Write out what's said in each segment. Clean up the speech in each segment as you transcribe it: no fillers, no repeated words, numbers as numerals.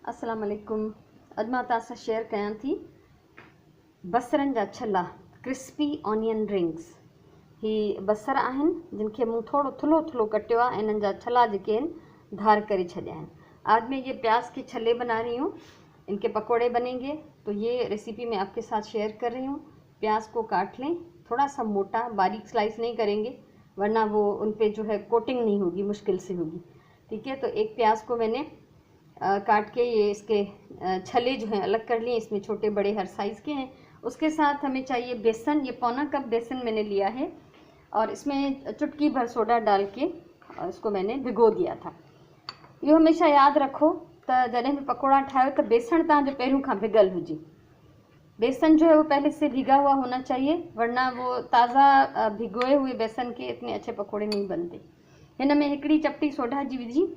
अस्सलाम वालेकुम। अॼु मां तव्हां सां शेयर कयां थी बसरनि जा छला, क्रिस्पी ऑनियन रिंग्स। ही बसर आहिनि जिन खे मूं थोड़ो थुल्हो थुल्हो कटियो आहे। इन्हनि जा छला जेके आहिनि धार करे छॾिया आहिनि। आज मैं ये प्याज के छले बना रही हूँ, इनके पकोड़े बनेंगे। तो ये रेसिपी मैं आपके साथ शेयर कर रही हूँ। प्याज को काट लें, थोड़ा सा मोटा, बारीक स्लाइस नहीं करेंगे वरना वो उन पे जो है कोटिंग नहीं होगी, मुश्किल से होगी। ठीक है, तो एक प्याज को मैंने काट के ये इसके छले जो हैं अलग कर लिए। इसमें छोटे बड़े हर साइज़ के हैं। उसके साथ हमें चाहिए बेसन। ये पौना कप बेसन मैंने लिया है और इसमें चुटकी भर सोडा डाल के इसको मैंने भिगो दिया था। यो हमेशा याद रखो त जॾहिं भी पकोड़ा ठाहियो तो बेसन तव्हांजो पहिरियों खां भिगल हुजे। बेसन जो है वो पहले से भिगा हुआ होना चाहिए, वरना वो ताज़ा भिगोए हुए बेसन के इतने अच्छे पकोड़े नहीं बनते। हिन में हिकिड़ी चपटी सोडा जी विझी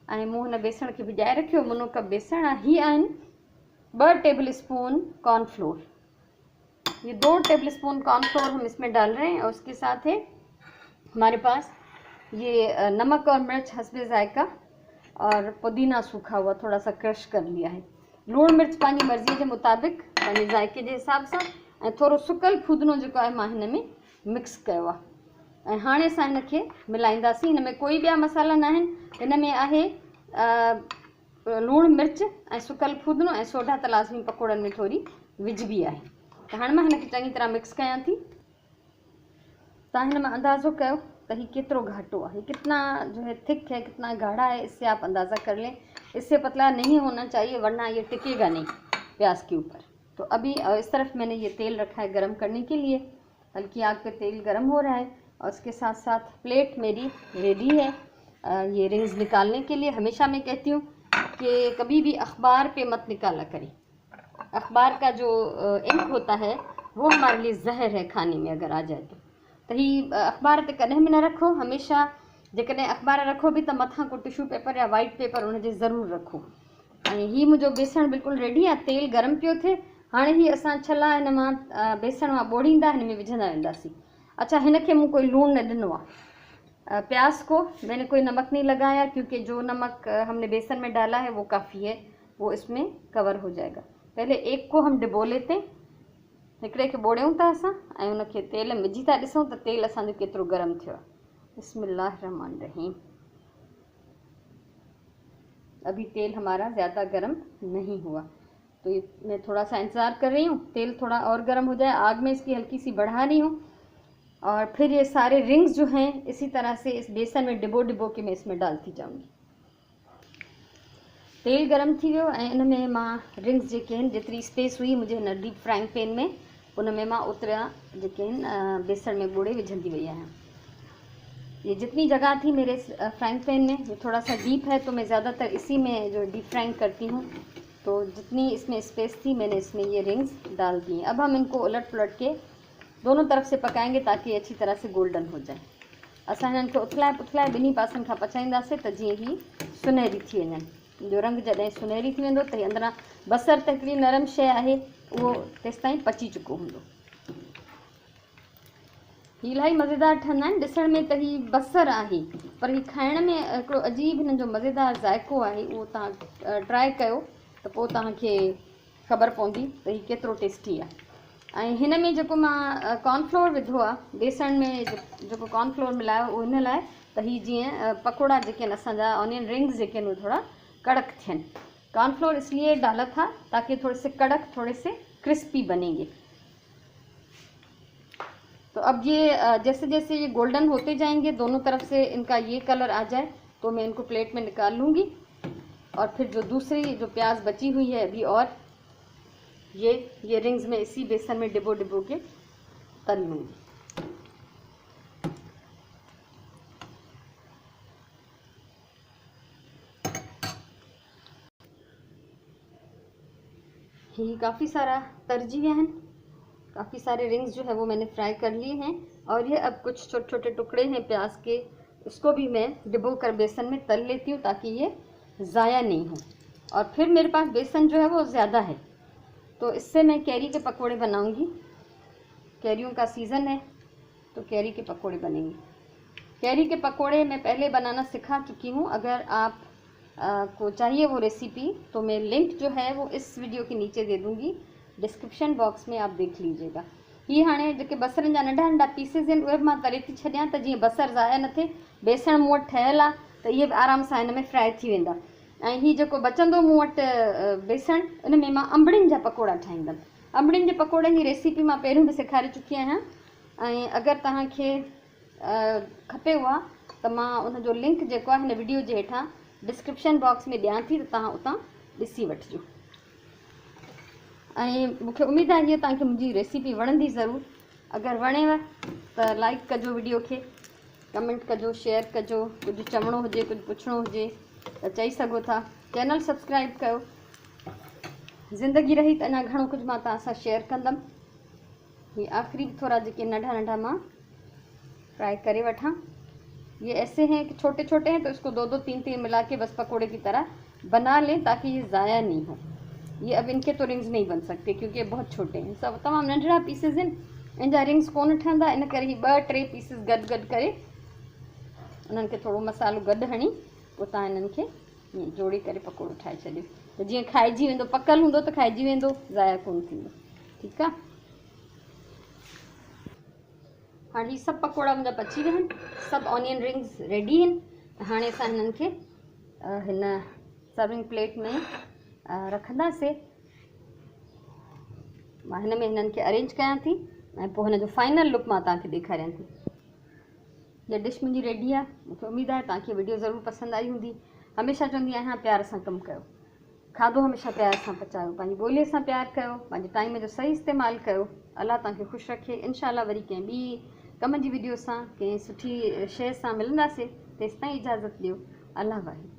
ऐं मूं हिन बेसण खे भिजाए रखियो। मुनो कप बेसण आहे। ही आहिनि 2 टेबल स्पून कॉर्नफ्लोर। ये 2 टेबल स्पून कॉर्नफ्लोर हम इसमें डाल रहे हैं और उसके साथ है हमारे पास ये नमक और मिर्च हस्बे जायका और पुदीना सूखा हुआ थोड़ा सा क्रश कर लिया है। लूण मिर्च पंहिंजी मर्ज़ीअ जे मुताबिक़, पंहिंजे ज़ाइके जे हिसाब सां, ऐं थोरो सुकल फूदनो जेको आहे मां हिन में मिक्स कयो आहे। ऐं हाणे असां हिन खे मिलाईंदासीं। हिन में कोई ॿिया मसाला न आहिनि। हिन में आहे लूणु मिर्च ऐं सुकल फूदनो ऐं सोडा त लाज़मी पकोड़नि में थोरी विझबी आहे। त हाणे मां हिन खे चङी तरह मिक्स कयां थी। तव्हां हिन में अंदाज़ो कयो त हीउ केतिरो घाटो आहे, कितना जो है थिक है, कितना गाढ़ा है, इससे आप अंदाज़ा कर लें। इससे पतला नहीं होना चाहिए वरना ये टिकेगा नहीं प्याज के ऊपर। तो अभी इस तरफ मैंने ये तेल रखा है गरम करने के लिए। हल्की आग पे तेल गरम हो रहा है और इसके साथ साथ प्लेट मेरी रेडी है ये रिंग्स निकालने के लिए। हमेशा मैं कहती हूँ कि कभी भी अखबार पे मत निकाला करें। अखबार का जो इंक होता है वो हमारे लिए जहर है खाने में अगर आ जाए तो ही अखबार ते कॾहिं बि न रखो। हमेशा जेकॾहिं अखबार रखो भी तो मथां को टिशू पेपर या वाइट पेपर उनजे ज़रूर रखो। ऐं ही मुंहिंजो बेसण बिल्कुलु रेडी आहे। तेल गरम पियो थिए। हाणे ही असां छला हिन मां बेसण मां ॿोड़ींदा हिन में विझंदा वेंदासीं। अच्छा, हिन खे मूं कोई लूण न ॾिनो आहे। प्याज को मैंने कोई नमक नहीं लगाया क्योंकि जो नमक हमने बेसन में डाला है वो काफ़ी है, वो इसमें कवर हो जाएगा। पहले एक को हम डिबो लेते हैं। हिकिड़े खे ॿोड़ियूं था असां ऐं उनखे तेल में विझी था ॾिसूं त तेल असांजो केतिरो गरम थियो आहे। बिस्मिल्लाह रहमान रहीम। अभी तेल हमारा ज़्यादा गर्म नहीं हुआ तो ये मैं थोड़ा सा इंतज़ार कर रही हूँ तेल थोड़ा और गर्म हो जाए। आग में इसकी हल्की सी बढ़ा रही हूँ और फिर ये सारे रिंग्स जो हैं इसी तरह से इस बेसन में डिबो डिबो के मैं इसमें डालती जाऊँगी। तेल गरम थी वियो ऐं इन में मां रिंग्स जेके आहिनि, जेतिरी स्पेस हुई मुंहिंजे हिन डीप फ्राइंग पैन में, उन में मां ओतिरा जेके आहिनि बेसण में ॿोड़े विझंदी वई आहियां। ये जितनी जगह थी मेरे फ्राइंग पैन में, ये थोड़ा सा डीप है तो मैं ज़्यादातर इसी में जो डीप फ्राइंग करती हूँ। तो जितनी इसमें स्पेस थी मैंने इसमें ये रिंग्स डाल दी। अब हम इनको उलट पुलट के दोनों तरफ से पकाएंगे ताकि अच्छी तरह से गोल्डन हो जाए। असां हिननि खे उथलाए पुथलाए ॿिन्ही पासनि खां पचाईंदासीं त जीअं ही सुनहरी थी वञनि। जो रंग जॾहिं सुनहरी थी वेंदो त अंदरां बसर त हिकिड़ी नरम शइ आहे, उहो तेसिताईं पची चुको हूंदो। ही इलाही मज़ेदार ठहंदा आहिनि। ॾिसण में त ही बसर आहे पर ही खाइण में हिकिड़ो अजीब हिननि जो मज़ेदार ज़ाइको आहे। उहो तव्हां ट्राई कयो त पोइ तव्हांखे ख़बर पवंदी त ही केतिरो टेस्टी आहे। ऐं हिन में जेको मां कॉर्नफ्लोर विधो आहे, बेसण में जेको कॉर्नफ्लोर मिलायो उहो हिन लाइ त ही जीअं पकोड़ा जेके आहिनि असांजा ऑनियन रिंग्स जेके आहिनि उहे थोड़ा कड़क थियनि। कॉर्नफ्लोर इसलिए डाला था ताकि थोड़े से कड़क, थोड़े से क्रिस्पी बनेंगे। तो अब ये जैसे जैसे ये गोल्डन होते जाएंगे, दोनों तरफ से इनका ये कलर आ जाए तो मैं इनको प्लेट में निकाल लूँगी और फिर जो दूसरी जो प्याज बची हुई है अभी और ये रिंग्स में इसी बेसन में डिबो डिबो के तल लूँगी। ये काफ़ी सारा तरजी हैं, काफ़ी सारे रिंग्स जो है वो मैंने फ्राई कर लिए हैं और ये अब कुछ छोटे छोटे टुकड़े हैं प्याज के, इसको भी मैं डिबो कर बेसन में तल लेती हूँ ताकि ये ज़ाया नहीं हो। और फिर मेरे पास बेसन जो है वो ज़्यादा है तो इससे मैं कैरी के पकोड़े बनाऊँगी। कैरियों का सीज़न है तो कैरी के पकोड़े बनेंगे। कैरी के पकोड़े मैं पहले बनाना सिखा चुकी हूँ। अगर आप को चाहिए वो रेसिपी, तो मैं लिंक जो है वो इस वीडियो के नीचे दे दूँगी, डिस्क्रिप्शन बॉक्स में आप देख लीजिएगा। ये हाणे जेके बसरनि जा नंढा नंढा पीसिस आहिनि उहे मां तरे थी छॾियां त जीअं बसर ज़ाया न थिए। बेसण मूं वटि ठहियलु आहे त इहे बि आराम सां हिन में फ्राए थी वेंदा। ऐं हीअ जेको बचंदो मूं वटि बेसण, इन में मां अंबड़ियुनि जा पकोड़ा ठाहींदमि। अंबड़ियुनि जे पकोड़े जी रेसिपी मां पहिरियों बि सेखारे चुकी आहियां, ऐं अगरि तव्हांखे खपे उहा त मां उनजो लिंक जेको आहे हिन वीडियो जे हेठां डिस्क्रिप्शन बॉक्स में ॾियां थी, त तव्हां उतां ॾिसी वठिजो। ऐं मूंखे उमेदु आहे हीअ तव्हांखे मुंहिंजी रेसिपी वणंदी ज़रूरु। अगरि वणेव त लाइक कजो वीडियो खे, कमेंट कजो, शेयर कजो। कुझु चवणो हुजे, कुझु पुछणो हुजे त चई सघो था। चैनल सब्सक्राइब कयो। ज़िंदगी रही त अञा घणो कुझु मां तव्हां सां शेयर कंदमि। ये आख़िरी थोड़ा जेके नंढा नंढा मां फ्राई करे वठां। ये ऐसे हैं कि छोटे छोटे हैं तो इसको 2-2 3-3 मिला के बस पकोड़े की तरह बना लें ताकि ये ज़ाया नहीं हो। ये अब इनके तो रिंग्स नहीं बन सकते क्योंकि ये बहुत छोटे हैं, सब तमामु नंढड़ा पीसिस आहिनि। इन जा रिंग्स कोन ठहंदा, इन करे ही 2-3 पीसिस गॾु करे उन्हनि खे थोरो मसालो गॾु हणी पोइ तव्हां इन्हनि खे ईअं जोड़े करे पकोड़ो ठाहे छॾियो त जीअं खाइजी वेंदो। पकल हूंदो त खाइजी वेंदो, ज़ाया कोन थींदो। ठीकु आहे। हाणे हीअ सभु पकोड़ा मुंहिंजा पची विया आहिनि, सभु ऑनियन रिंग्स रेडी आहिनि। हाणे असां हिननि खे हिन सर्विंग प्लेट में रखंदासीं। मां हिन में हिननि खे अरेंज कयां थी ऐं पोइ हिन जो फाइनल लुक मां तव्हांखे ॾेखारियां थी। हीअ डिश मुंहिंजी रेडी आहे। मूंखे उमेदु आहे तव्हांखे वीडियो ज़रूरु पसंदि आई हूंदी। हमेशह चवंदी आहियां प्यार सां कमु कयो, खाधो हमेशह प्यार सां पचायो, पंहिंजी ॿोलीअ सां प्यारु कयो, पंहिंजे टाइम जो सही इस्तेमालु कयो। अलाह तव्हांखे ख़ुशि रखे। इंशाअल्लाह वरी कंहिं ॿी कम जी वीडियो सां, कंहिं सुठी शइ सां मिलंदासीं। तेसिताईं इजाज़त ॾियो। अल्लाह वाहे।